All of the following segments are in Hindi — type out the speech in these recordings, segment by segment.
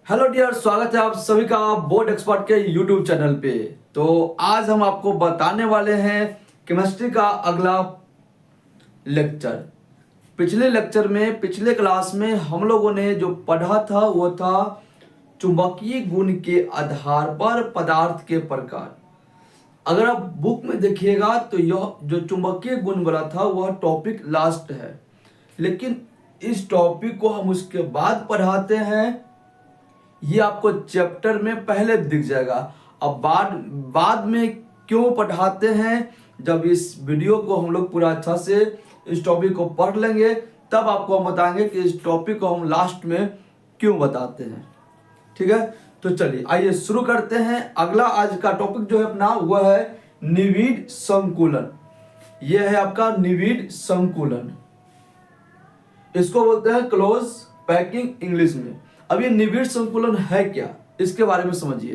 हेलो डियर, स्वागत है आप सभी का बोर्ड एक्सपर्ट के यूट्यूब चैनल पे। तो आज हम आपको बताने वाले हैं केमिस्ट्री का अगला लेक्चर। पिछले लेक्चर में पिछले क्लास में हम लोगों ने जो पढ़ा था वो था चुंबकीय गुण के आधार पर पदार्थ के प्रकार। अगर आप बुक में देखिएगा तो यह जो चुंबकीय गुण वाला था वह टॉपिक लास्ट है, लेकिन इस टॉपिक को हम उसके बाद पढ़ाते हैं। ये आपको चैप्टर में पहले दिख जाएगा। अब बाद में क्यों पढ़ाते हैं, जब इस वीडियो को हम लोग पूरा अच्छा से इस टॉपिक को पढ़ लेंगे तब आपको हम बताएंगे कि इस टॉपिक को हम लास्ट में क्यों बताते हैं। ठीक है, तो चलिए आइए शुरू करते हैं। अगला आज का टॉपिक जो है अपना वह है निविड संकुलन। यह है आपका निविड संकुलन, इसको बोलते हैं क्लोज पैकिंग इंग्लिश में। अब ये निविड संकुलन है क्या, इसके बारे में समझिए।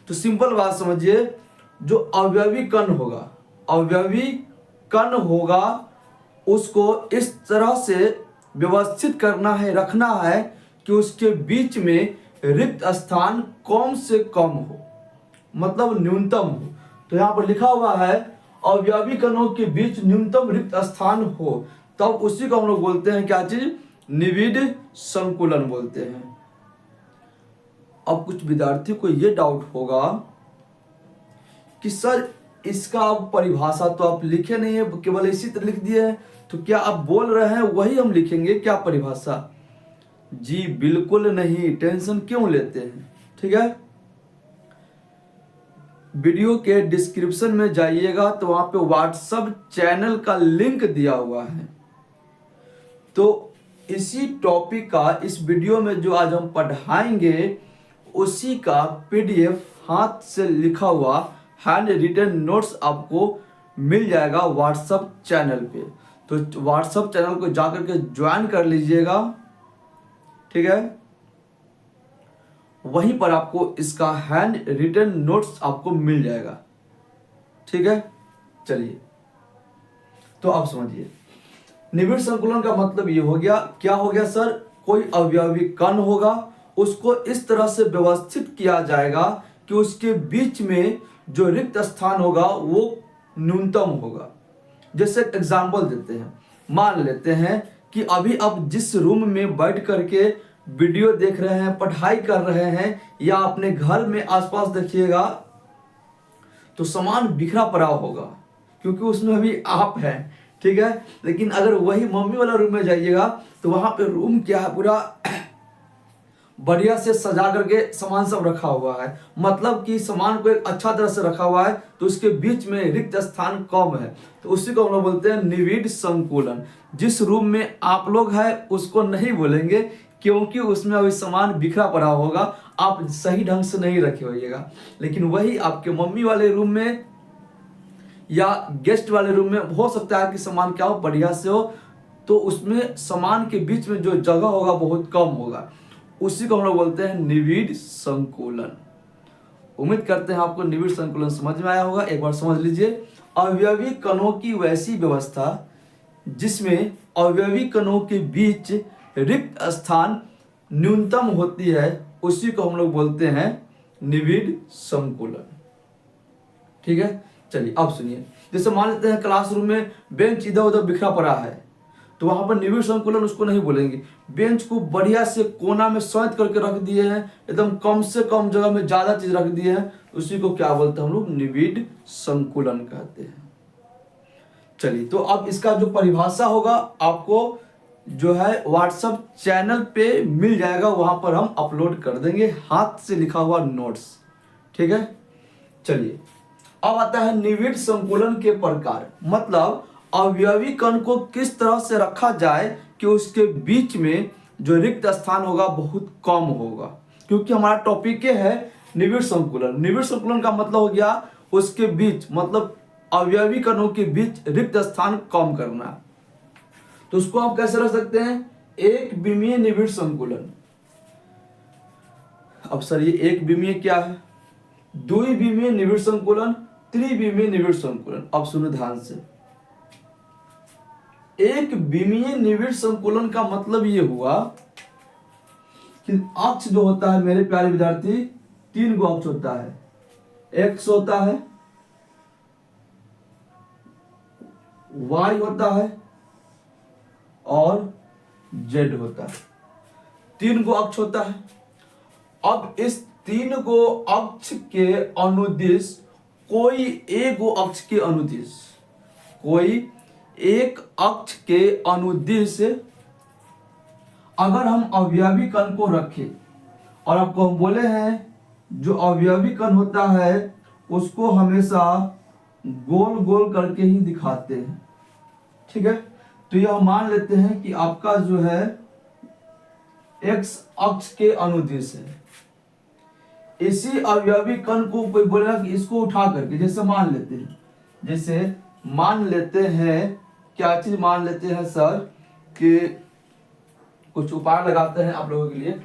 तो सिंपल बात समझिए, जो अवयवी कण होगा उसको इस तरह से व्यवस्थित करना है, रखना है कि उसके बीच में रिक्त स्थान कम से कम हो, मतलब न्यूनतम हो। तो यहाँ पर लिखा हुआ है अवयवी कणों के बीच न्यूनतम रिक्त स्थान हो, तब उसी को हम लोग बोलते हैं क्या चीज, निविड संकुलन बोलते हैं। अब कुछ विद्यार्थी को यह डाउट होगा कि सर इसका परिभाषा तो आप लिखे नहीं है, केवल इसी तरह लिख दिए हैं, तो क्या आप बोल रहे हैं वही हम लिखेंगे क्या परिभाषा? जी बिल्कुल नहीं, टेंशन क्यों लेते हैं। ठीक है, वीडियो के डिस्क्रिप्शन में जाइएगा तो वहां पे व्हाट्सएप चैनल का लिंक दिया हुआ है। तो इसी टॉपिक का इस वीडियो में जो आज हम पढ़ाएंगे उसी का पीडीएफ हाथ से लिखा हुआ हैंड रिटन नोट्स आपको मिल जाएगा व्हाट्सएप चैनल पे। तो व्हाट्सएप चैनल को जाकर के ज्वाइन कर लीजिएगा। ठीक है, वहीं पर आपको इसका हैंड रिटन नोट्स आपको मिल जाएगा। ठीक है, चलिए तो आप समझिए निविड संकुलन का मतलब ये हो गया, क्या हो गया सर, कोई अवयवी कण होगा, उसको इस तरह से व्यवस्थित किया जाएगा कि उसके बीच में जो रिक्त स्थान होगा वो न्यूनतम होगा। जैसे एग्जांपल देते हैं, मान लेते हैं कि अभी आप जिस रूम में बैठ करके वीडियो देख रहे हैं, पढ़ाई कर रहे हैं, या अपने घर में आसपास देखिएगा तो सामान बिखरा पड़ा होगा क्योंकि उसमें अभी आप हैं। ठीक है, लेकिन अगर वही मम्मी वाला रूम में जाइएगा तो वहां पे रूम क्या है, पूरा बढ़िया से सजा करके सामान सब रखा हुआ है, मतलब कि सामान को एक अच्छा तरह से रखा हुआ है, तो उसके बीच में रिक्त स्थान कम है। तो उसी को हम लोग बोलते हैं निविड संकुलन। जिस रूम में आप लोग हैं उसको नहीं बोलेंगे क्योंकि उसमें अभी सामान बिखरा पड़ा होगा, आप सही ढंग से नहीं रखे होइएगा। लेकिन वही आपके मम्मी वाले रूम में या गेस्ट वाले रूम में हो सकता है कि सामान क्या हो, बढ़िया से हो, तो उसमें सामान के बीच में जो जगह होगा बहुत कम होगा। उसी को हम लोग बोलते हैं निविड संकुलन। उम्मीद करते हैं आपको निविड संकुलन समझ में आया होगा। एक बार समझ लीजिए, अवयवी कणों की वैसी व्यवस्था जिसमें अवयवी कणों के बीच रिक्त स्थान न्यूनतम होती है, उसी को हम लोग बोलते हैं निविड संकुलन। ठीक है, चलिए अब सुनिए। जैसे मान लेते हैं क्लासरूम में बेंच इधर उधर बिखरा पड़ा है, तो वहां पर निविड संकुलन उसको नहीं बोलेंगे। बेंच को बढ़िया से कोना में सैंत करके रख दिए हैं, एकदम कम से कम जगह में ज्यादा चीज रख दिए हैं, उसी को क्या बोलते हैं हम लोग, निविड संकुलन कहते हैं। चलिए, तो अब इसका जो परिभाषा होगा आपको जो है व्हाट्सएप चैनल पे मिल जाएगा, वहां पर हम अपलोड कर देंगे हाथ से लिखा हुआ नोट्स। ठीक है, चलिए अब आता है निविड संकुलन के प्रकार, मतलब अवयवी कण को किस तरह से रखा जाए कि उसके बीच में जो रिक्त स्थान होगा बहुत कम होगा। क्योंकि हमारा टॉपिक है निविड संकुलन। निविड संकुलन का मतलब हो गया उसके बीच, मतलब अवयवी कणों के बीच रिक्त स्थान कम करना। तो उसको आप कैसे रख सकते हैं, एक विमीय निविड संकुलन। अब सर ये एक विमीय क्या है, द्विविमीय निविड संकुलन, त्रिविमीय निविड संकुलन। अब सुनो ध्यान से, एक विमीय निविड संकुलन का मतलब ये हुआ कि अक्ष जो होता है मेरे प्यारे विद्यार्थी, 3 गो अक्ष होता है। एक्स होता है, वाई होता है और जेड होता है। 3 गो अक्ष होता है। अब इस 3 गो अक्ष के अनुदिश कोई एक गो अक्ष के अनुदिश, कोई एक अक्ष के अनुदिश अगर हम अवयवी कण को रखें, और आपको हम बोले हैं जो अवयवी कण होता है उसको हमेशा गोल गोल करके ही दिखाते हैं, ठीक है। तो यह मान लेते हैं कि आपका जो है एक्स अक्ष के अनुदिश है। इसी अवयवी कण को कोई बोलेगा कि इसको उठा करके, जैसे मान लेते हैं, जैसे मान लेते हैं, क्या चीज मान लेते हैं सर, कि कुछ उपाय लगाते हैं आप लोगों के लिए।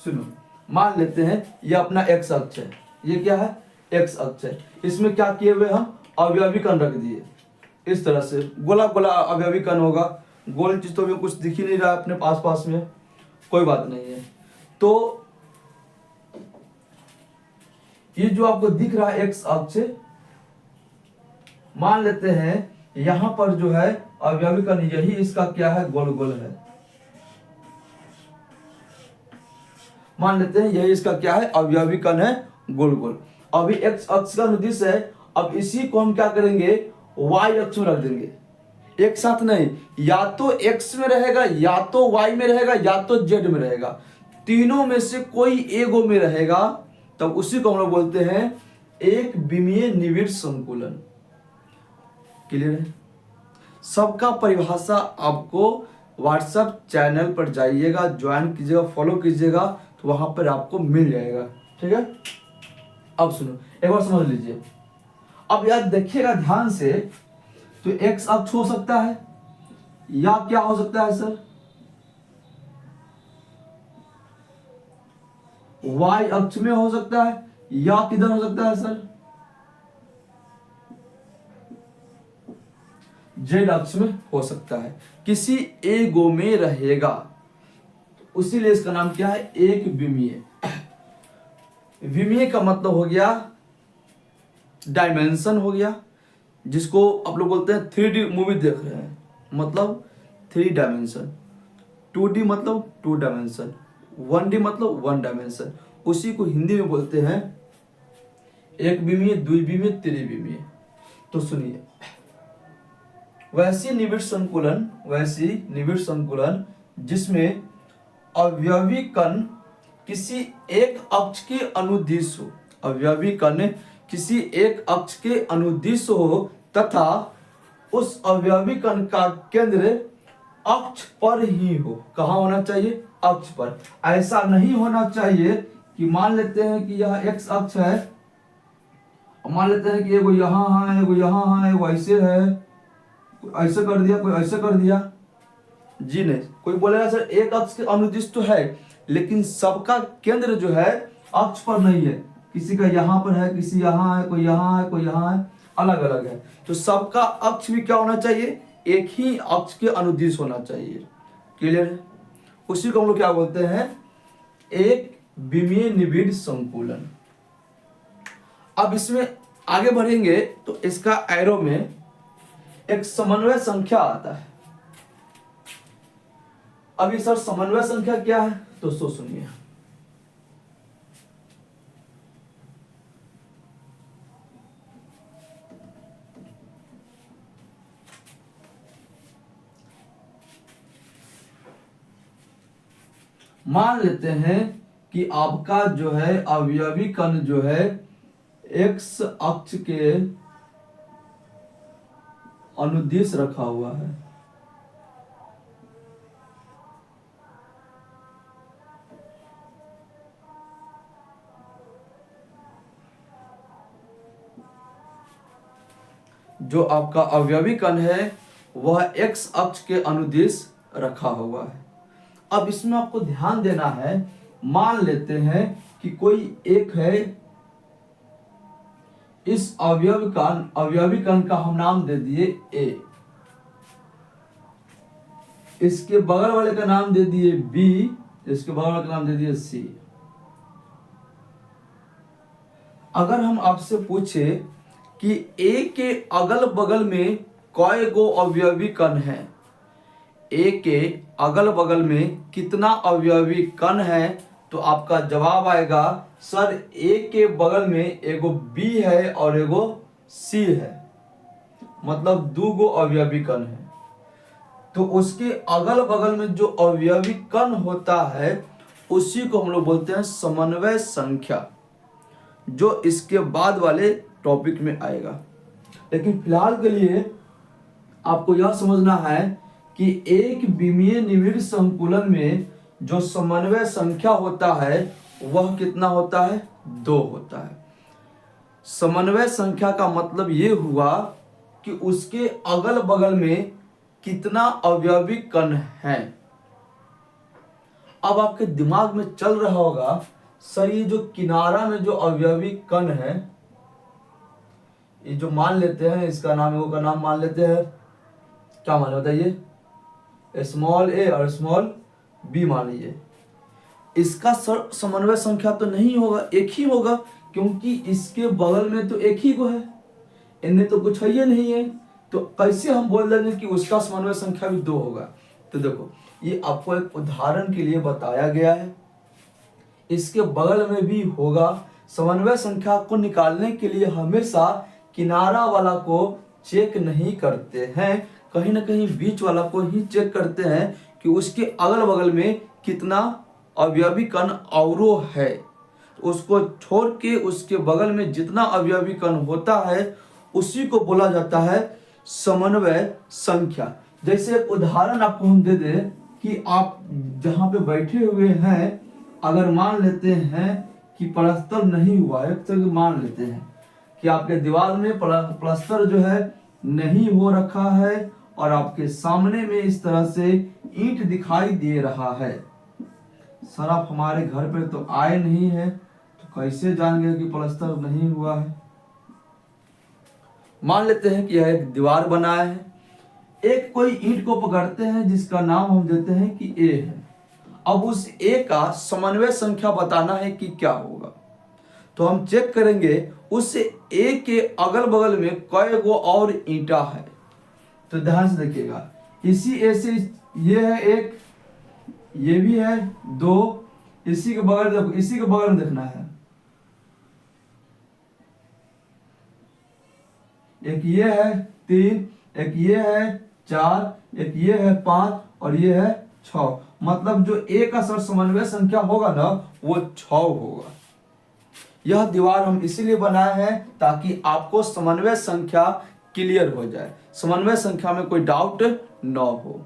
सुनो, मान लेते हैं ये अपना एक्स अक्ष है, ये क्या है, एक्स अक्ष है। इसमें क्या किए हुए हम अवयवी कण रख दिए, इस तरह से गोला गोला अवयवी कण होगा। गोल चीज तो कुछ दिख ही नहीं रहा है अपने पास में, कोई बात नहीं है। तो ये जो आपको दिख रहा है एक्स अक्ष, मान लेते हैं यहां पर जो है अवयवी कण, यही इसका क्या है, गोल गोल है। मान लेते हैं यही इसका क्या है, अवयवी कण है, गोल गोल। अभी एक्स अक्ष का अनुदिश है। अब इसी को हम क्या करेंगे, वाई अक्ष में रख देंगे। एक साथ नहीं, या तो एक्स में रहेगा, या तो वाई में रहेगा, या तो जेड में रहेगा। तीनों में से कोई एगो में रहेगा, तब उसी को हम लोग बोलते हैं एक विमीय निविड़ संकुलन। क्लियर है? सबका परिभाषा आपको व्हाट्सएप चैनल पर जाइएगा, ज्वाइन कीजिएगा, फॉलो कीजिएगा, तो वहां पर आपको मिल जाएगा, ठीक है। अब सुनो, एक बार समझ लीजिए। अब यार देखिएगा ध्यान से, तो एक्स अक्ष हो सकता है, या क्या हो सकता है सर, वाई अक्ष में हो सकता है, या किधर हो सकता है सर, जेड अक्ष में हो सकता है। किसी एगो में रहेगा, उसीलिए इसका नाम क्या है, एक विमीय। विमीय का मतलब हो गया डायमेंशन हो गया, जिसको आप लोग बोलते हैं 3D मूवी देख रहे हैं, मतलब 3 डायमेंशन। 2D मतलब 2 डायमेंशन, 1D मतलब 1 डायमेंशन। उसी को हिंदी में बोलते हैं एक विमीय, द्विविमीय, त्रिविमीय। तो सुनिए, वैसी निविड़ संकुलन जिसमें अवयवी कण किसी एक अक्ष के अनुदिश हो, अवयवी कण किसी एक अक्ष के अनुदिश हो, तथा उस अवयवी कण का केंद्र अक्ष पर ही हो। कहाँ होना चाहिए, अक्ष पर। ऐसा नहीं होना चाहिए कि मान लेते हैं कि यह एक्स अक्ष है, मान लेते हैं कि एगो यहाँ है, एगो यहाँ है, एगो ऐसे है, ऐसे कर दिया, कोई ऐसे कर दिया। जी नहीं, कोई बोलेगा सर एक अक्ष के अनुदिश तो है, लेकिन सबका केंद्र जो है अक्ष पर नहीं है। किसी का यहाँ पर है, किसी यहाँ है, कोई यहाँ है, कोई यहाँ है, अलग अलग है। तो सबका अक्ष भी क्या होना चाहिए, एक ही अक्ष के अनुदिश होना चाहिए। क्लियर है? उसी को हम लोग क्या बोलते हैं, एक विमीय निविड़ संकुलन। अब इसमें आगे बढ़ेंगे तो इसका एरो में एक समन्वय संख्या आता है। अभी सर समन्वय संख्या क्या है, तो सुनिए। मान लेते हैं कि आपका जो है अवयवी कण जो है एक्स अक्ष के अनुदिश रखा हुआ है। जो आपका अवयवी कण है वह एक्स अक्ष के अनुदिश रखा हुआ है। अब इसमें आपको ध्यान देना है, मान लेते हैं कि कोई एक है, इस अवयवी कण का हम नाम दे दिए ए, इसके बगल वाले का नाम दे दिए बी, इसके बगल का नाम दे दिए सी। अगर हम आपसे पूछे कि ए के अगल बगल में कई गो अवयवी कण है, ए के अगल बगल में कितना अवयवी कण है, तो आपका जवाब आएगा सर ए के बगल में एगो बी है और एगो सी है, मतलब दो गो अवयवी कण है। तो उसके अगल बगल में जो अवयवी कण होता है उसी को हम लोग बोलते हैं समन्वय संख्या, जो इसके बाद वाले टॉपिक में आएगा। लेकिन फिलहाल के लिए आपको यह समझना है कि एक विमीय निविड़ संकुलन में जो समन्वय संख्या होता है वह कितना होता है, 2 होता है। समन्वय संख्या का मतलब ये हुआ कि उसके अगल बगल में कितना अवयवी कण है। अब आपके दिमाग में चल रहा होगा सर ये जो किनारा में जो अवयवी कण है, ये जो मान लेते हैं इसका नाम एगो का नाम मान लेते हैं, क्या मान बताइए, स्मॉल ए और स्मॉल बी मान लीजिए। इसका समन्वय संख्या तो नहीं होगा, एक ही होगा, क्योंकि इसके बगल में तो एक ही को है, इनमें तो कुछ है ही नहीं है। तो कैसे हम बोल देंगे कि उसका समन्वय संख्या भी 2 होगा। तो देखो ये आपको एक उदाहरण के लिए बताया गया है, इसके बगल में भी होगा। समन्वय संख्या को निकालने के लिए हमेशा किनारा वाला को चेक नहीं करते हैं, कहीं ना कहीं बीच वाला को ही चेक करते हैं कि उसके अगल बगल में कितना अवयवी कण औरो है। उसको छोड़ के उसके बगल में जितना अवयवी कण होता है उसी को बोला जाता है समन्वय संख्या। जैसे एक उदाहरण आपको हम दे दें कि आप जहां पे बैठे हुए हैं, अगर मान लेते हैं कि प्लास्टर नहीं हुआ है, तो मान लेते हैं कि आपके दीवार में प्लास्टर जो है नहीं हो रखा है और आपके सामने में इस तरह से ईंट दिखाई दे रहा है। सर आप हमारे घर पे तो आए नहीं है, तो कैसे जानेंगे कि प्लास्टर नहीं हुआ है। मान लेते हैं कि यह एक दीवार बनाया है, एक कोई ईंट को पकड़ते हैं जिसका नाम हम देते हैं कि ए है। अब उस ए का समन्वय संख्या बताना है कि क्या होगा, तो हम चेक करेंगे उस ए के अगल बगल में कई गो और ईंटा है। तो ध्यान से देखिएगा, इसी ए से ये है एक, ये भी है 2, इसी के बगल देखो, इसी के बगल में देखना है, एक ये है 3, एक ये है 4, एक ये है 5 और ये है 6। मतलब जो ए का समन्वय संख्या होगा ना वो 6 होगा। यह दीवार हम इसीलिए बनाए हैं ताकि आपको समन्वय संख्या क्लियर हो जाए, समन्वय संख्या में कोई डाउट न हो।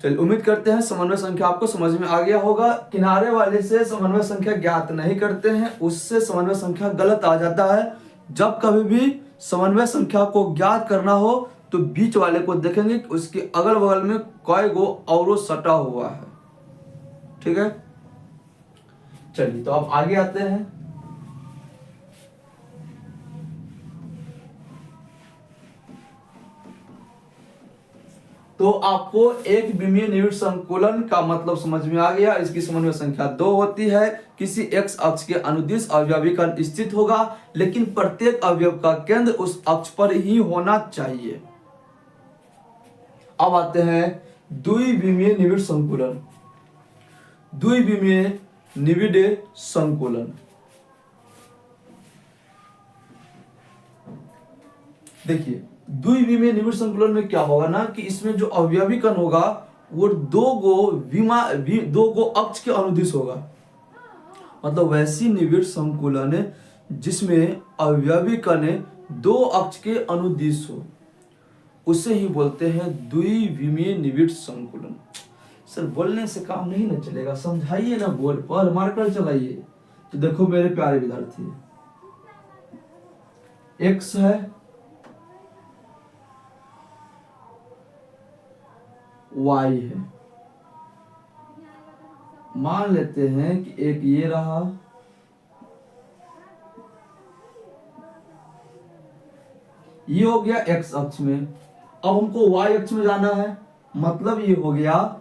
चलिए उम्मीद करते हैं समन्वय संख्या आपको समझ में आ गया होगा। किनारे वाले से समन्वय संख्या ज्ञात नहीं करते हैं, उससे समन्वय संख्या गलत आ जाता है। जब कभी भी समन्वय संख्या को ज्ञात करना हो तो बीच वाले को देखेंगे कि उसके अगल बगल में कई गो औरो सटा हुआ है। ठीक है, चलिए तो अब आगे आते हैं। तो आपको एक विमीय निविड़ संकुलन का मतलब समझ में आ गया। इसकी समन्वय संख्या 2 होती है। किसी एक्स अक्ष के अनुदिश अवयवी कण स्थित होगा, लेकिन प्रत्येक अवयव का केंद्र उस अक्ष पर ही होना चाहिए। अब आते हैं द्विविमीय निविड़ संकुलन। द्विविमीय निविड़ संकुलन, देखिए द्विविमीय निविड़ संकुलन में क्या होगा ना कि इसमें जो अवयवी कण होगा वो दो गो अक्ष के अनुदिश होगा। मतलब वैसी निविड़ संकुलन जिसमें अवयवी कण 2 अक्ष के अनुदिश हो, उसे ही बोलते हैं द्विविमीय निविड़ संकुलन। सर बोलने से काम नहीं ना चलेगा, समझाइए ना, बोर्ड पर मार्कर चलाइए। तो देखो मेरे प्यारे विद्यार्थी, एक्स है, वाई है। मान लेते हैं कि एक ये रहा, ये हो गया एक्स अक्ष में। अब हमको वाई अक्ष में जाना है, मतलब ये हो गया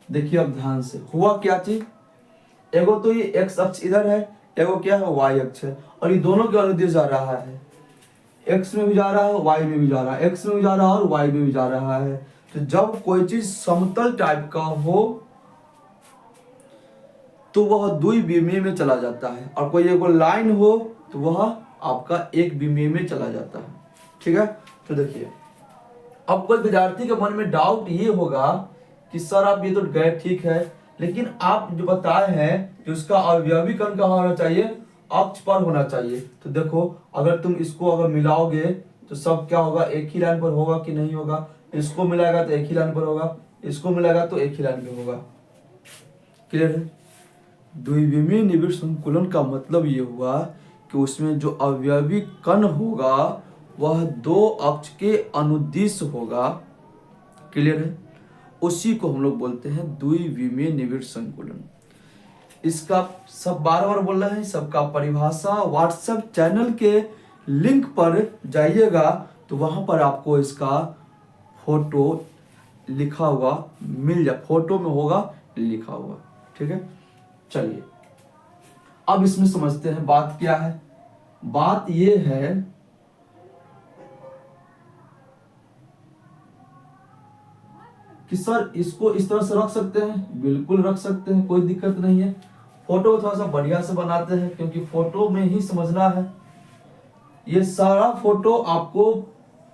देखिए अब ध्यान से हुआ क्या चीज, एगो तो ये एक्स अक्ष इधर है, एगो क्या है वाई अक्ष है, और ये दोनों के अनुदिश जा रहा है, एक्स में भी जा रहा है वाई में भी जा रहा है, एक्स में भी जा रहा है और वाई में भी जा रहा है। तो जब कोई चीज समतल टाइप का हो तो वह द्विविमीय में चला जाता है, और कोई एगो लाइन हो तो वह आपका एक विमीय में चला जाता है। ठीक है, तो देखिए अब कोई विद्यार्थी के मन में डाउट ये होगा कि सर आप ये तो गए ठीक है, लेकिन आप जो बताए हैं कि उसका अवयवीकरण कहाँ होना चाहिए, अक्ष पर होना चाहिए। तो देखो अगर तुम इसको अगर मिलाओगे तो सब क्या होगा, एक ही लाइन पर होगा कि नहीं होगा, इसको मिलाएगा तो एक ही लाइन पर होगा, इसको मिलाएगा तो एक ही लाइन पर होगा। क्लियर है? द्विविमीय निबिड़ संकुलन का मतलब ये हुआ कि उसमें जो अवयवी कण होगा वह दो अक्ष के अनुदिश होगा। क्लियर है? उसी को हम लोग बोलते हैं द्विविमीय निबिड़ संकुलन। इसका सब बार बार बोल रहे हैं, सबका परिभाषा व्हाट्सएप चैनल के लिंक पर जाइएगा तो वहां पर आपको इसका फोटो लिखा हुआ मिल जाए, फोटो में होगा लिखा हुआ। ठीक है, चलिए अब इसमें समझते हैं बात क्या है। बात ये है कि सर इसको इस तरह से रख सकते हैं, बिल्कुल रख सकते हैं, कोई दिक्कत नहीं है। फोटो थोड़ा सा बढ़िया से बनाते हैं क्योंकि फोटो में ही समझना है। ये सारा फोटो आपको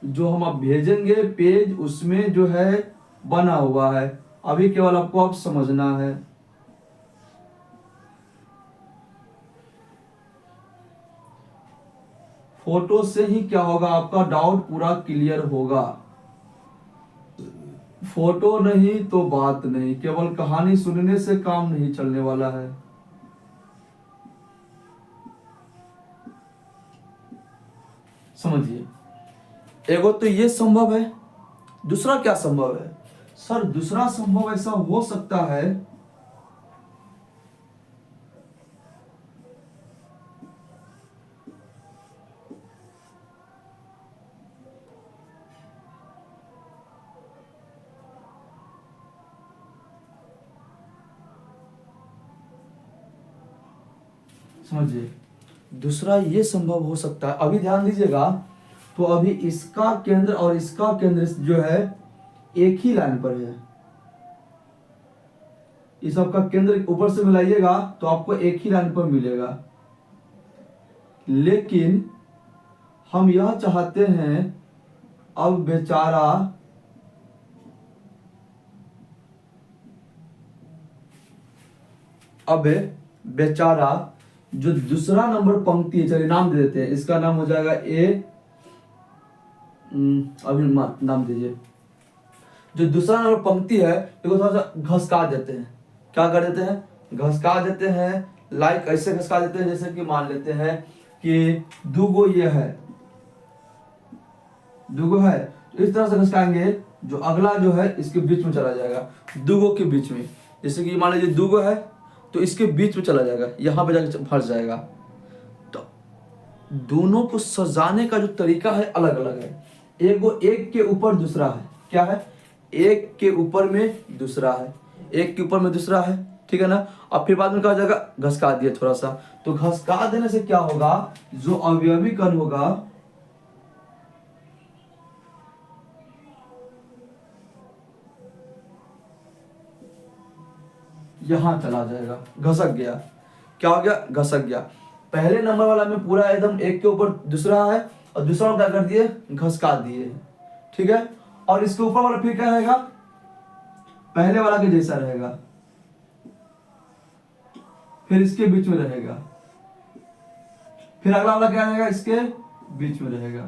जो हम आप भेजेंगे पेज उसमें जो है बना हुआ है, अभी केवल आपको अब समझना है। फोटो से ही क्या होगा, आपका डाउट पूरा क्लियर होगा। फोटो नहीं तो बात नहीं, केवल कहानी सुनने से काम नहीं चलने वाला है। समझिए, एगो तो ये संभव है, दूसरा क्या संभव है सर, दूसरा संभव ऐसा हो सकता है समझिए, दूसरा ये संभव हो सकता है। अभी ध्यान दीजिएगा, तो अभी इसका केंद्र और इसका केंद्र जो है एक ही लाइन पर है। इस सबका केंद्र ऊपर से मिलाइएगा तो आपको एक ही लाइन पर मिलेगा, लेकिन हम यह चाहते हैं अब बेचारा जो दूसरा नंबर पंक्ति है, चलिए नाम दे देते हैं, इसका नाम हो जाएगा ए, अभी नाम दीजिए। जो दूसरा नंबर पंक्ति है इसको थोड़ा सा घसका देते हैं। क्या कर देते हैं, घसका देते हैं, लाइक ऐसे घसका देते हैं जैसे कि मान लेते हैं कि दुगो ये है, दुगो है, तो इस तरह से घसकाएंगे जो अगला जो है इसके बीच में चला जाएगा, दुगो के बीच में। जैसे कि मान लीजिए दुगो है तो इसके बीच में चला जाएगा, यहां पे जाकर फंस जाएगा। तो दोनों को सजाने का जो तरीका है अलग अलग है। एगो एक के ऊपर दूसरा है, क्या है, एक के ऊपर में दूसरा है, एक के ऊपर में दूसरा है, ठीक है ना। अब फिर बाद में क्या हो जाएगा, घसका दिया थोड़ा सा, तो घसका देने से क्या होगा, जो अवयवी कण होगा यहां चला जाएगा, घसक गया। क्या हो गया, घसक गया। पहले नंबर वाला में पूरा एकदम एक के ऊपर दूसरा है, और दूसरा क्या कर दिए, घसका दिए, ठीक है। और इसके ऊपर वाला फिर क्या रहेगा, पहले वाला के जैसा रहेगा, फिर इसके बीच में रहेगा, फिर अगला वाला क्या रहेगा, इसके बीच में रहेगा।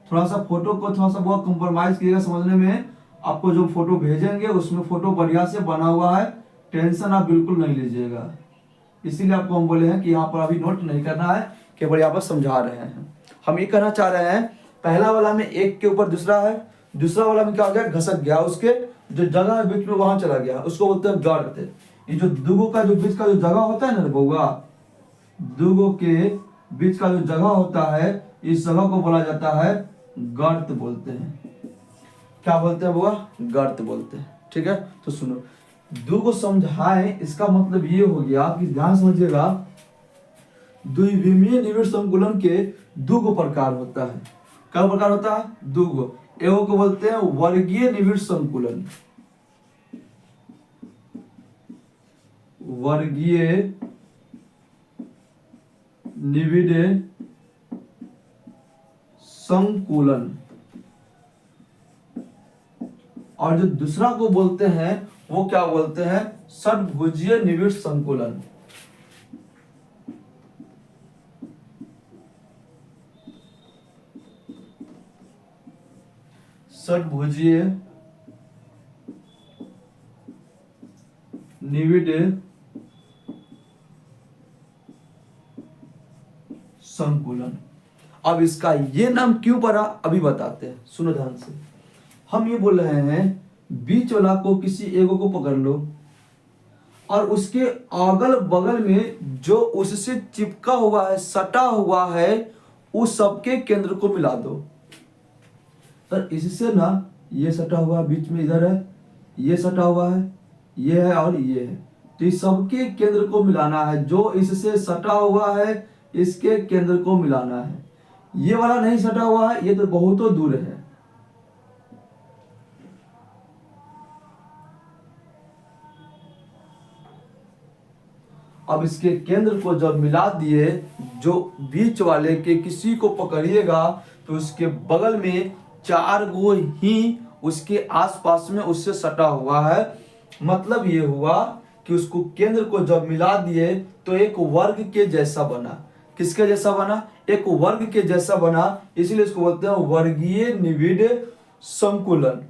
थोड़ा सा फोटो को थोड़ा सा बहुत कंप्रोमाइज कीजिएगा समझने में। आपको जो फोटो भेजेंगे उसमें फोटो बढ़िया से बना हुआ है, टेंशन आप बिल्कुल नहीं लीजिएगा। इसीलिए आपको हम बोले हैं कि यहाँ पर अभी नोट नहीं करना है, केवल यहाँ पर समझा रहे हैं। हम ये कहना चाह रहे हैं, पहला वाला में एक के ऊपर दूसरा है, दूसरा वाला में क्या हो गया, घसक गया, उसके जो जगह है बीच में वहां चला गया, उसको बोलते हैं गर्त। ये जो दुगो का जो बीच का जो जगह होता है ना बउआ, दुगो के बीच का जो जगह होता है, इस जगह को बोला जाता है गर्त बोलते हैं। क्या बोलते हैं बउआ, गर्त बोलते हैं। ठीक है, तो सुनो, दुगो समझाएं, इसका मतलब ये हो गया कि ध्यान समझिएगा, द्विविमीय निविड़ संकुलन के दुगो प्रकार होता है। क्या प्रकार होता है, दुगो। एगो को बोलते हैं वर्गीय निविड़ संकुलन, वर्गीय निविड़ संकुलन, और जो दूसरा को बोलते हैं वो क्या बोलते हैं, षड्भुजीय निविड़ संकुलन। षड्भुजीय निविड़ संकुलन। अब इसका ये नाम क्यों पड़ा अभी बताते हैं, सुनो ध्यान से। हम ये बोल रहे हैं, बीच वाला को किसी एगो को पकड़ लो और उसके अगल बगल में जो उससे चिपका हुआ है, सटा हुआ है, उस सबके केंद्र को मिला दो। सर इससे ना ये सटा हुआ है, बीच में इधर है, ये सटा हुआ है, ये है और ये है, तो इस सबके केंद्र को मिलाना है। जो इससे सटा हुआ है इसके केंद्र को मिलाना है। ये वाला नहीं सटा हुआ है, ये तो बहुत दूर है। अब इसके केंद्र को जब मिला दिए, जो बीच वाले के किसी को पकड़िएगा तो उसके बगल में 4 गो ही उसके आसपास में उससे सटा हुआ है। मतलब ये हुआ कि उसको केंद्र को जब मिला दिए तो एक वर्ग के जैसा बना। किसके जैसा बना, एक वर्ग के जैसा बना, इसीलिए इसको बोलते हैं वर्गीय निविड़ संकुलन।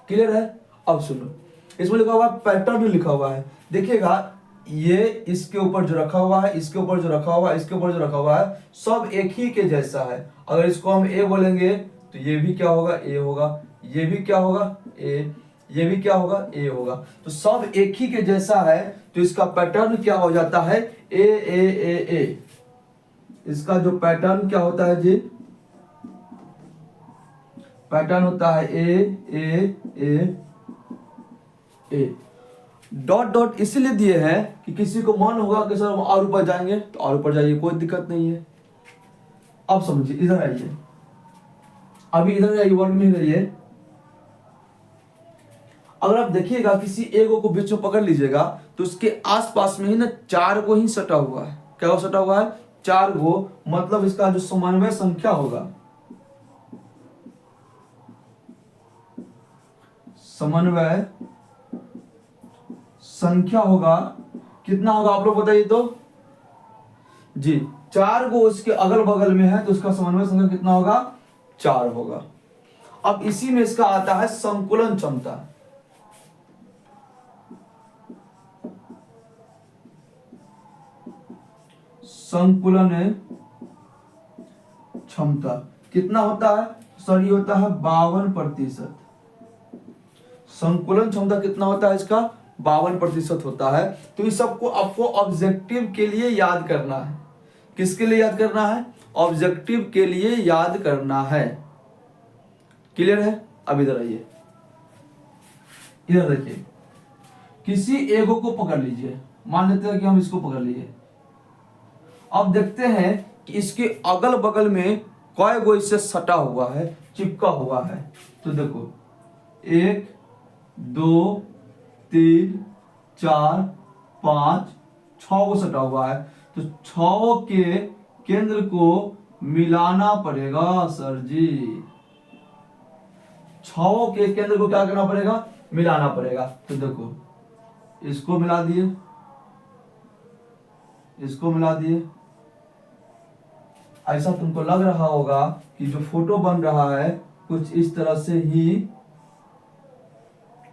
क्लियर है। अब सुनो, इसमें लिखा हुआ पैटर्न लिखा हुआ है, देखिएगा, ये इसके ऊपर जो रखा हुआ है, इसके ऊपर जो रखा हुआ है, इसके ऊपर जो रखा हुआ है, सब एक ही के जैसा है। अगर इसको हम ए बोलेंगे तो ये भी क्या होगा, ए होगा, ये भी क्या होगा, ए, ये भी क्या होगा, ए होगा। तो सब एक ही के जैसा है, तो इसका पैटर्न क्या हो जाता है, ए ए ए ए। इसका जो पैटर्न क्या होता है जी, पैटर्न होता है ए ए ए ए। डॉट डॉट इसीलिए दिए हैं कि किसी को मन होगा कि सर हम और ऊपर जाएंगे तो और ऊपर जाइए, कोई दिक्कत नहीं है। अब समझिए, इधर आइए, अभी इधर आइए, वर्ग में रहिए। अगर आप देखिएगा किसी एगो को बीच में पकड़ लीजिएगा तो उसके आसपास में ही ना 4 गो ही सटा हुआ है। क्या सटा हुआ है, 4 गो। मतलब इसका जो समन्वय संख्या होगा, समन्वय संख्या होगा, कितना होगा आप लोग बताइए तो जी। 4 गो उसके अगल बगल में है तो उसका समन्वय संख्या कितना होगा, 4 होगा। अब इसी में इसका आता है संकुलन क्षमता। संकुलन क्षमता कितना होता है सर, ये होता है 52%। संकुलन क्षमता कितना होता है इसका, 52% होता है। तो इस सबको आपको ऑब्जेक्टिव के लिए याद करना है। किसके लिए याद करना है, ऑब्जेक्टिव के लिए याद करना है। क्लियर है। अब इधर आइए, इधर देखिए, किसी एगो को पकड़ लीजिए, मान लेते हैं कि हम इसको पकड़ लिए। अब देखते हैं कि इसके अगल बगल में कई गो इससे सटा हुआ है, चिपका हुआ है। तो देखो 1 2 3 4 5 6 गो सटा हुआ है। तो 6 के केंद्र को मिलाना पड़ेगा सर जी। 6 के केंद्र को क्या करना पड़ेगा, मिलाना पड़ेगा। तो देखो इसको मिला दिए, इसको मिला दिए। ऐसा तुमको लग रहा होगा कि जो फोटो बन रहा है कुछ इस तरह से ही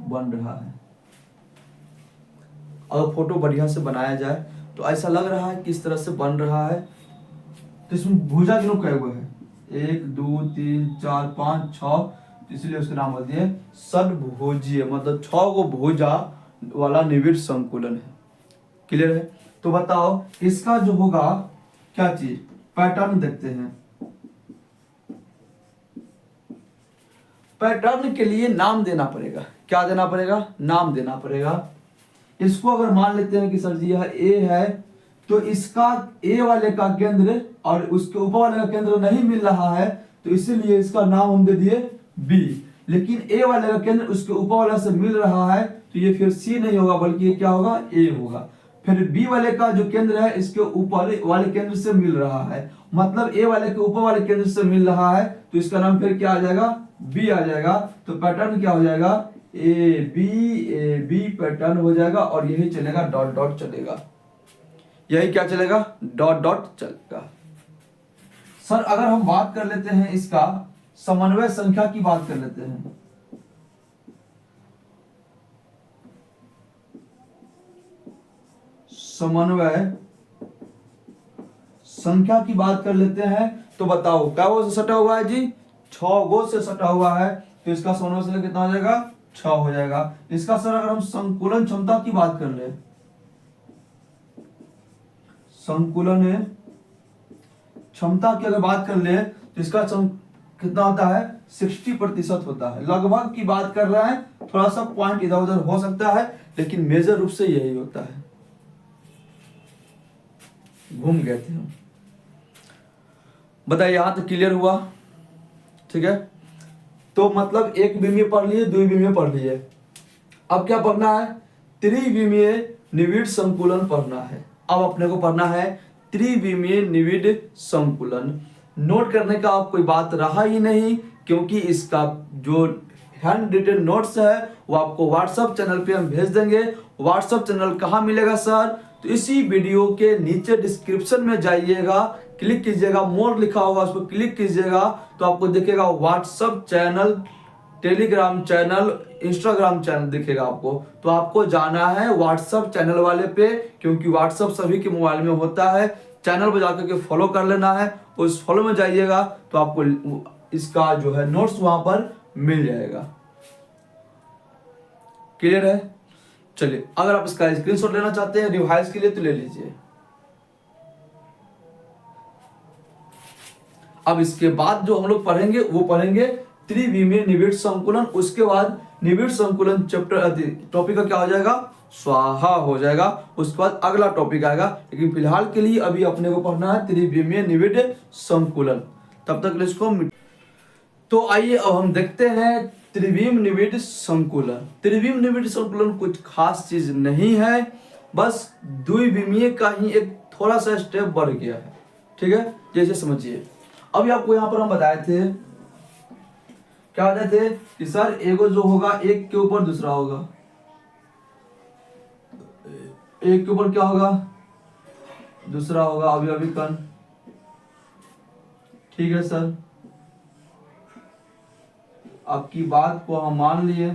बन रहा है। अगर फोटो बढ़िया से बनाया जाए तो ऐसा लग रहा है कि इस तरह से बन रहा है। तो इसमें भुजा कितने कहे हुए हैं, 1 2 3 4 5 6, तो इसलिए उसका नाम होती है षडभुजीय, मतलब 6 को भुजा वाला निविड़ संकुलन है। क्लियर है। तो बताओ इसका जो होगा क्या चीज, पैटर्न देखते हैं। पैटर्न के लिए नाम देना पड़ेगा। क्या देना पड़ेगा, नाम देना पड़ेगा। इसको अगर मान लेते हैं कि सर जी यह ए है, तो इसका ए वाले का केंद्र और उसके ऊपर वाले का केंद्र नहीं मिल रहा है, तो इसीलिए इसका नाम हम दे दिए बी। लेकिन ए वाले का केंद्र उसके ऊपर वाले से मिल रहा है, तो ये फिर सी नहीं होगा बल्कि ये क्या होगा, ए होगा। फिर बी वाले का जो केंद्र है इसके ऊपर वाले केंद्र से मिल रहा है, मतलब ए वाले के ऊपर वाले केंद्र से मिल रहा है, तो इसका नाम फिर क्या आ जाएगा, बी आ जाएगा। तो पैटर्न क्या हो जाएगा, ए बी पैटर्न हो जाएगा। और यही चलेगा, डॉट डॉट चलेगा, यही क्या चलेगा, डॉट डॉट चलेगा। सर अगर हम बात कर लेते हैं इसका समन्वय संख्या की बात कर लेते हैं, समन्वय संख्या की बात कर लेते हैं, तो बताओ क्या वो से सटा हुआ है जी, 6 गो से सटा हुआ है, तो इसका समन्वय संख्या कितना हो जाएगा, 6 हो जाएगा। इसका सर अगर हम संकुलन क्षमता की बात कर ले, संकुलन क्षमता की अगर बात कर ले, तो इसका कितना होता है, 60% होता है। लगभग की बात कर रहे हैं, थोड़ा सा पॉइंट इधर उधर हो सकता है, लेकिन मेजर रूप से यही होता है। घूम गए थे हम, बताइए यहां तो क्लियर हुआ, ठीक है। तो मतलब एक विमीय पढ़ लिए, द्विविमीय पढ़ लिए, अब क्या पढ़ना है, त्रिविमीय निविड़ संकुलन पढ़ना है। अब अपने को पढ़ना है त्रिविमीय निविड़ संकुलन। नोट करने का अब कोई बात रहा ही नहीं, क्योंकि इसका जो हैंड रिटन नोट्स है वो आपको व्हाट्सएप चैनल पे हम भेज देंगे। व्हाट्सएप चैनल कहाँ मिलेगा सर, तो इसी वीडियो के नीचे डिस्क्रिप्शन में जाइएगा, क्लिक कीजिएगा, मोर लिखा होगा उस पर क्लिक कीजिएगा, तो आपको दिखेगा WhatsApp channel, Telegram channel, Instagram channel दिखेगा आपको। तो आपको जाना है व्हाट्सएप चैनल वाले पे, क्योंकि व्हाट्सएप सभी के मोबाइल में होता है। चैनल पर जाकर के फॉलो कर लेना है, उस फॉलो में जाइएगा तो आपको इसका जो है नोट्स वहां पर मिल जाएगा। क्लियर है। चलिए अगर आप इसका स्क्रीनशॉट लेना चाहते हैं रिवाइज के लिए तो ले लीजिए। अब इसके बाद जो हम लोग पढ़ेंगे वो पढ़ेंगे त्रिविमीय निविड़ संकुलन। उसके बाद निविड़ संकुलन चैप्टर टॉपिक का क्या हो जाएगा, स्वाहा हो जाएगा। उसके बाद अगला टॉपिक आएगा, लेकिन फिलहाल के लिए अभी अपने को पढ़ना है त्रिविमीय निविड़ संकुलन। तब तक इसको तो आइए अब हम देखते हैं त्रिविम निविड़ संकुलन। त्रिविम निविड़ संकुलन कुछ खास चीज नहीं है, बस द्विविमीय का ही एक थोड़ा सा स्टेप बढ़ गया है, ठीक है। जैसे समझिए, अभी आपको यहाँ पर हम बताए थे, क्या बताए थे कि सर एगो जो होगा एक के ऊपर दूसरा होगा, एक के ऊपर क्या होगा, दूसरा होगा अवयवी कण, ठीक है सर। आपकी बात को हम मान लिए।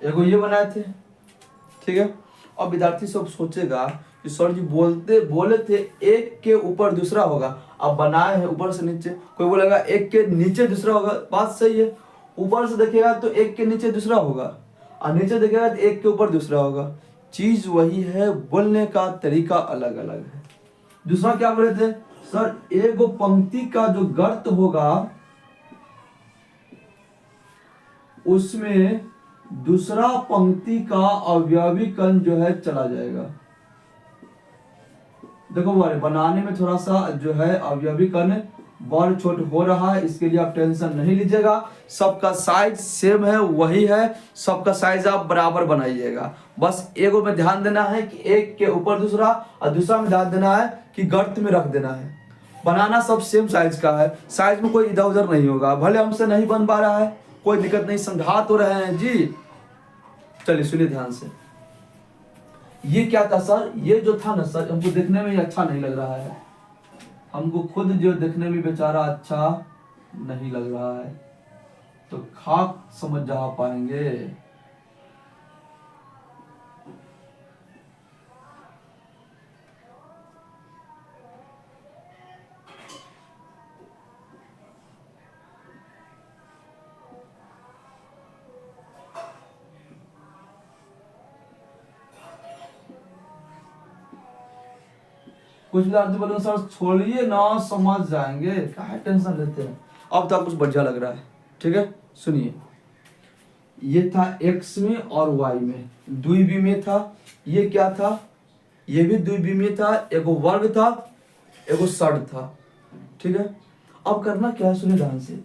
एगो ये बनाए थे, ठीक है। अब विद्यार्थी सब सोचेगा कि सर जी बोले थे एक के ऊपर दूसरा होगा, अब बनाए हैं ऊपर से नीचे। कोई बोलेगा एक के नीचे दूसरा होगा, बात सही है। ऊपर से देखेगा तो एक के नीचे दूसरा होगा, और नीचे देखेगा तो एक के ऊपर दूसरा होगा। चीज वही है, बोलने का तरीका अलग अलग है। दूसरा क्या बोले थे सर, एगो पंक्ति का जो गर्त होगा उसमें दूसरा पंक्ति का अवयवी कण जो है चला जाएगा। देखो बनाने में थोड़ा सा जो है अवयवी कण बड़ छोट हो रहा है, इसके लिए आप टेंशन नहीं लीजिएगा। सबका साइज सेम है, वही है, सबका साइज आप बराबर बनाइएगा। बस एगो में ध्यान देना है कि एक के ऊपर दूसरा, और दूसरा में ध्यान देना है कि गर्त में रख देना है। बनाना सब सेम साइज का है, साइज में कोई इधर उधर नहीं होगा। भले हमसे नहीं बन पा रहा है, कोई दिक्कत नहीं, समझा तो रहे हैं जी। चलिए सुनिए ध्यान से। ये क्या था सर, ये जो था ना सर, हमको देखने में ये अच्छा नहीं लग रहा है। हमको खुद जो देखने में बेचारा अच्छा नहीं लग रहा है, तो खाक समझ जा पाएंगे। कुछ विद्यार्थी बोले सर छोड़िए ना, समझ जाएंगे, क्या टेंशन लेते हैं। अब तक कुछ बढ़िया लग रहा है, ठीक है। सुनिए, ये था x में और y में, द्विविमीय में था। ये क्या था, ये भी द्विविमीय में था, एगो वर्ग था, एगो षड था, ठीक है। अब करना क्या है, सुनिए ध्यान से,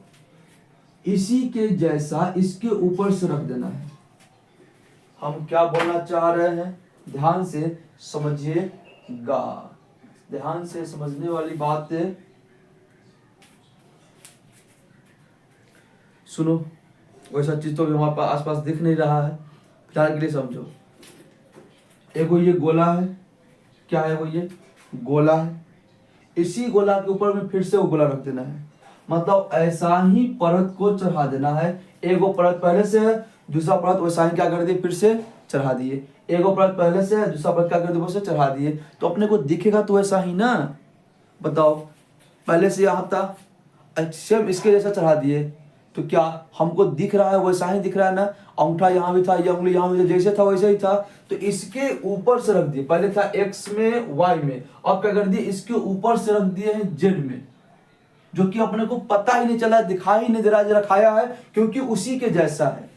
इसी के जैसा इसके ऊपर से रख देना है। हम क्या बोलना चाह रहे हैं, ध्यान से समझिएगा, ध्यान से समझने वाली बात है। सुनो, वैसा चीज तो हमारे पास आसपास दिख नहीं रहा है, फिलहाल के लिए समझो। एगो ये गोला है, क्या है वो, ये गोला है। इसी गोला के ऊपर में फिर से वो गोला रख देना है, मतलब ऐसा ही परत को चढ़ा देना है। एगो परत पहले से है, दूसरा परत वैसा ही क्या कर दिए, फिर से चढ़ा दिए। एगो परत पहले से है, दूसरा परत क्या कर दिए, वैसे चढ़ा दिए, तो अपने को दिखेगा तो वैसा ही ना। बताओ, पहले से यहाँ था, सेम इसके जैसा चढ़ा दिए, तो क्या हमको दिख रहा है, वैसा ही दिख रहा है ना। अंगूठा यहाँ भी था, ये उंगली यहाँ भी था, जैसे था वैसे ही था, तो इसके ऊपर से रख दिए। पहले था x में, y में, अब क्या कर दिए, इसके ऊपर से रख दिए हैं z में, जो कि अपने को पता ही नहीं चला, दिखाई नहीं दे रहा है, रखाया है क्योंकि उसी के जैसा है,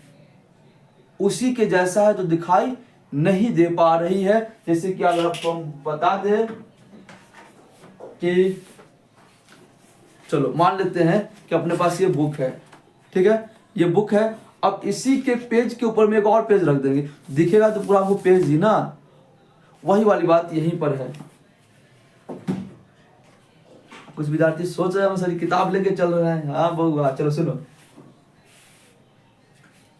उसी के जैसा है, तो दिखाई नहीं दे पा रही है। जैसे कि अगर आपको हम बता दें कि चलो मान लेते हैं कि अपने पास ये बुक है, ठीक है, ये बुक है। अब इसी के पेज के ऊपर में एक और पेज रख देंगे, दिखेगा तो पूरा वो पेज ही ना। वही वाली बात यहीं पर है। कुछ विद्यार्थी सोच रहे हैं सर किताब लेके चल रहे हैं, हाँ बहुआ, चलो सुनो,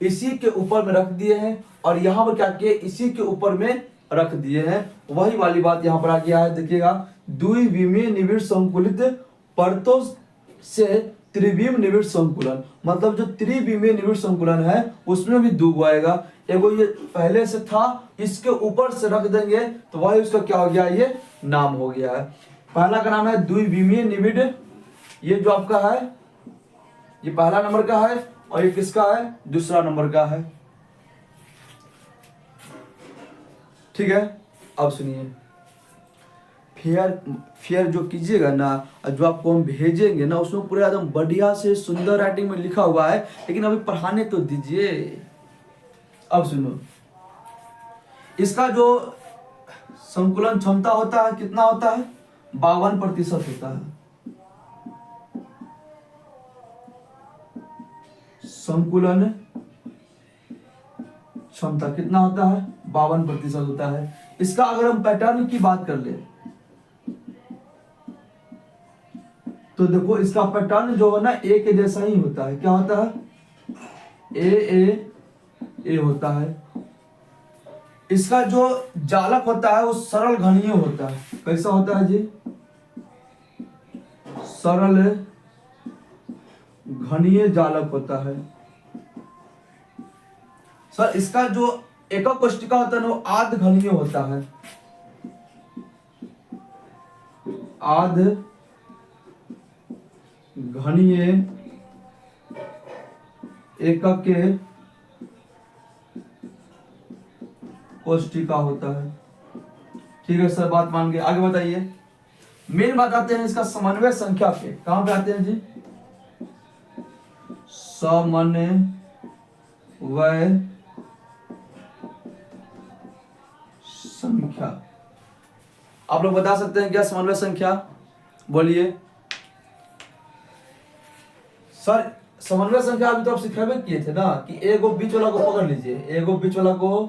इसी के ऊपर में रख दिए हैं, और यहाँ पर क्या किए, इसी के ऊपर में रख दिए हैं। वही वाली बात यहाँ पर आ गया है, देखिएगा, द्विविमीय निविड़ संकुलित परतों से त्रिविम निविड़ संकुलन, मतलब जो त्रिविमीय निविड़ संकुलन है उसमें भी दो आएगा। एगो ये पहले से था, इसके ऊपर से रख देंगे तो वही उसका क्या हो गया, ये नाम हो गया है। पहला का नाम है द्विविमीय निविड़, ये जो आपका है ये पहला नंबर का है, और ये किसका है, दूसरा नंबर का है, ठीक है। अब सुनिए, फेयर जो कीजिएगा ना, जो आपको हम भेजेंगे ना, उसमें पूरा एकदम बढ़िया से सुंदर राइटिंग में लिखा हुआ है, लेकिन अभी पढ़ाने तो दीजिए। अब सुनो, इसका जो संकुलन क्षमता होता है कितना होता है, 52% होता है। संकुलन क्षमता कितना होता है, 52% होता है। इसका अगर हम पैटर्न की बात कर ले तो देखो, इसका पैटर्न जो है ना ए के जैसा ही होता है। क्या होता है, ए ए ए होता है। इसका जो जालक होता है वो सरल घनीय होता है। कैसा होता है जी, सरल घनीय जालक होता है। सर इसका जो एकक कोष्टिका होता है वो आध घनीय होता है, आध घनीय एकक के कोष्टिका होता है, ठीक है सर, बात मान गए। आगे बताइए, मेन बात आते हैं इसका समन्वय संख्या पे। कहां पे आते हैं जी, समन्वय संख्या। आप लोग बता सकते हैं क्या समन्वय संख्या, बोलिए सर। समन्वय संख्या अभी तो आप सिखावे किए थे ना, कि एगो बीच वाला को पकड़ लीजिए, एगो बीच वाला को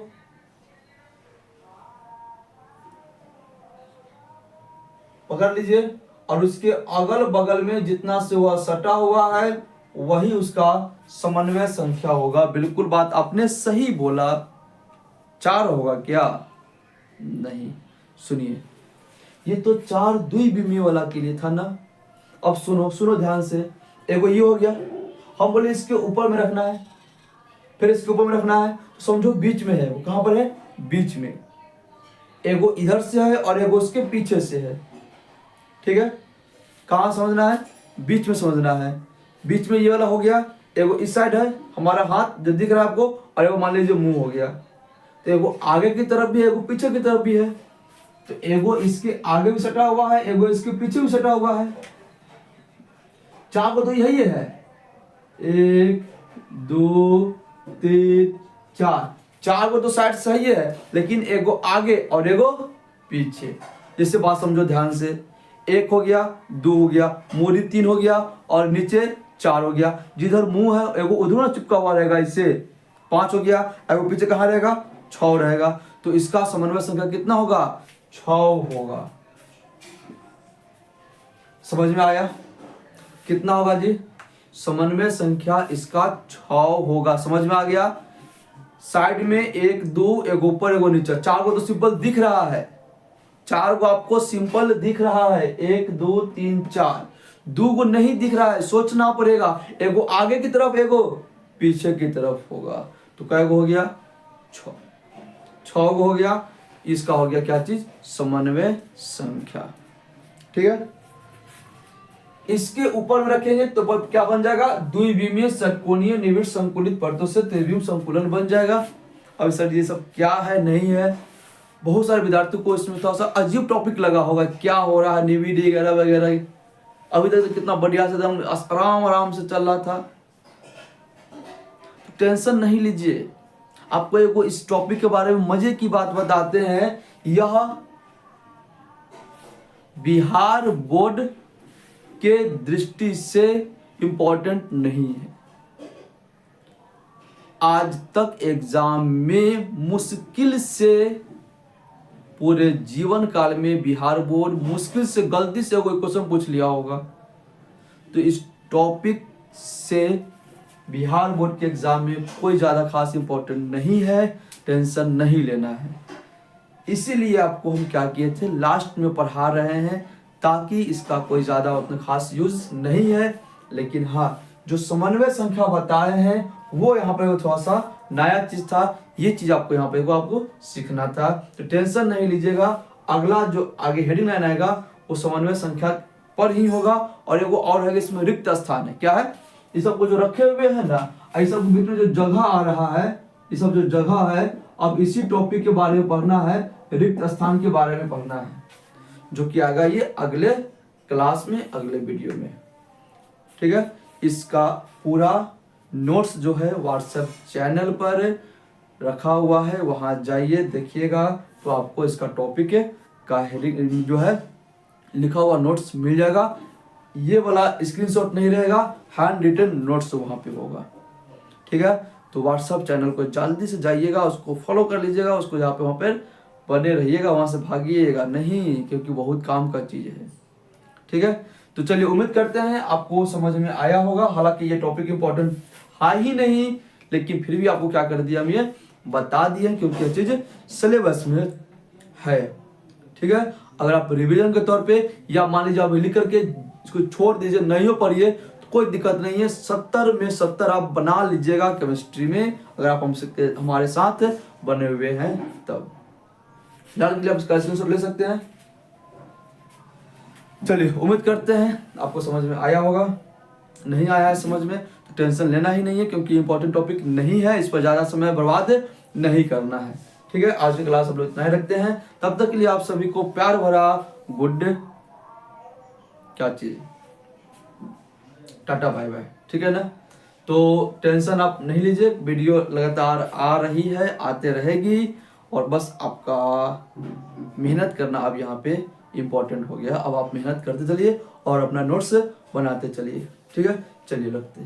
पकड़ लीजिए, और उसके अगल बगल में जितना से वह सटा हुआ है वही उसका समन्वय संख्या होगा। बिल्कुल बात आपने सही बोला। 4 होगा क्या, नहीं। सुनिए, ये तो 4 द्विविमीय वाला के लिए था ना। अब सुनो ध्यान से, एगो ये हो गया, हम बोले इसके ऊपर में रखना है, फिर इसके ऊपर में रखना है, तो समझो बीच में है। वो कहाँ पर है? बीच में। एगो इधर से है और एगो उसके पीछे से है। ठीक है, कहाँ समझना है? बीच में समझना है। बीच में ये वाला हो गया, एगो इस साइड है हमारा हाथ जो दिख रहा है आपको, और एगो मान लीजिए मुंह हो गया। तो एगो आगे की तरफ भी है, एगो पीछे की तरफ भी है। तो एगो इसके आगे भी सटा हुआ है, एगो इसके पीछे भी सटा हुआ है। 4 को तो यही है, 1 2 3 4। 4 को तो साइड सही है, लेकिन एगो आगे और एगो पीछे। जैसे बात समझो ध्यान से, 1 हो गया, 2 हो गया, मूरी 3 हो गया और नीचे 4 हो गया। जिधर मुंह है एगो उधर ना चिपका हुआ रहेगा, इससे 5 हो गया। एगो पीछे कहाँ रहेगा? 6 रहेगा। तो इसका समन्वय संख्या कितना होगा? 6 होगा। समझ में आया? कितना होगा जी? समन्वय संख्या इसका 6 होगा। समझ में आ गया? साइड में 1 2, एगो ऊपर एगो नीचे। 4 को तो सिंपल दिख रहा है, 4 को आपको सिंपल दिख रहा है, 1 2 3 4। 2 को नहीं दिख रहा है, सोचना पड़ेगा। एगो आगे की तरफ, एगो पीछे की तरफ होगा। तो क्या हो गया? 6 को हो गया। इसका हो गया क्या चीज? समन्वय संख्या। ठीक है, इसके ऊपर में रखेंगे तो क्या बन जाएगा? द्विविमीय षटकोणीय निविड़ संकुलित परतों से त्रिविम संकुलन बन जाएगा। अब सर ये सब क्या है, नहीं है? बहुत सारे विद्यार्थियों को इसमें थोड़ा सा अजीब टॉपिक लगा होगा, क्या हो रहा है निविड़ वगैरह वगैरह। अभी तक तो कितना बढ़िया से एकदम आराम से चल रहा था। तो टेंशन नहीं लीजिए, आपको एक इस टॉपिक के बारे में मजे की बात बताते हैं। यह बिहार बोर्ड के दृष्टि से इंपॉर्टेंट नहीं है। आज तक एग्जाम में मुश्किल से, पूरे जीवन काल में बिहार बोर्ड मुश्किल से गलती से कोई क्वेश्चन पूछ लिया होगा। तो इस टॉपिक से बिहार बोर्ड के एग्जाम में कोई ज़्यादा खास इंपॉर्टेंट नहीं है, टेंशन नहीं लेना है। इसीलिए आपको हम क्या किए थे, लास्ट में पढ़ा रहे हैं, ताकि इसका कोई ज़्यादा उतना खास यूज नहीं है। लेकिन हाँ, जो समन्वय संख्या बताए हैं वो यहाँ पे थोड़ा सा नया चीज था, ये चीज आपको यहाँ पे आपको सीखना था। तो टेंशन नहीं लीजिएगा, अगला जो आगे हेडिंग लाइन आएगा वो समन्वय संख्या पर ही होगा। और एगो और है, इसमें रिक्त स्थान है। क्या है? ये सब को जो रखे हुए हैं ना, ये सब बीच में जो जगह आ रहा है, ये सब जो जगह है, अब इसी टॉपिक के बारे में पढ़ना है, रिक्त स्थान के बारे में पढ़ना है, जो कि आएगा ये अगले क्लास में, अगले वीडियो में। ठीक है, इसका पूरा नोट्स जो है व्हाट्सएप चैनल पर रखा हुआ है, वहां जाइए देखिएगा, तो आपको इसका टॉपिक का हेडिंग जो है लिखा हुआ नोट्स मिल जाएगा। ये वाला स्क्रीनशॉट नहीं रहेगा, हैंड रिटन नोट्स वहां पे होगा। ठीक है, तो व्हाट्सएप चैनल को जल्दी से जाइएगा, उसको फॉलो कर लीजिएगा, उसको जहाँ पे वहाँ पर बने रहिएगा, वहां से भागिएगा नहीं, क्योंकि बहुत काम का चीज है। ठीक है, तो चलिए उम्मीद करते हैं आपको समझ में आया होगा। हालांकि ये टॉपिक इंपॉर्टेंट है ही नहीं, लेकिन फिर भी आपको क्या कर दिया, हम ये बता दिए, क्योंकि ये चीज सिलेबस में है। ठीक है, अगर आप रिवीजन के तौर पे या मान लीजिए आप लिख करके इसको छोड़ दीजिए, नहीं हो पढ़िए, तो कोई दिक्कत नहीं है। 70 में 70 आप बना लीजिएगा केमिस्ट्री में, अगर आप हमसे हमारे साथ बने हुए हैं तब। फिलहाल के लिए आप इसका स्क्रीनशॉट ले सकते हैं। चलिए उम्मीद करते हैं आपको समझ में आया होगा। नहीं आया है समझ में तो टेंशन लेना ही नहीं है, क्योंकि इंपॉर्टेंट टॉपिक नहीं है, इस पर ज़्यादा समय बर्बाद नहीं करना है। ठीक है, आज की क्लास हम लोग इतना ही रखते हैं। तब तक के लिए आप सभी को प्यार भरा गुड क्या चीज टाटा बाय बाय। ठीक है ना, तो टेंशन आप नहीं लीजिए, वीडियो लगातार आ रही है, आते रहेगी, और बस आपका मेहनत करना अब यहाँ पे इम्पोर्टेंट हो गया। अब आप मेहनत करते चलिए और अपना नोट्स बनाते चलिए। ठीक है, चलिए रखते हैं।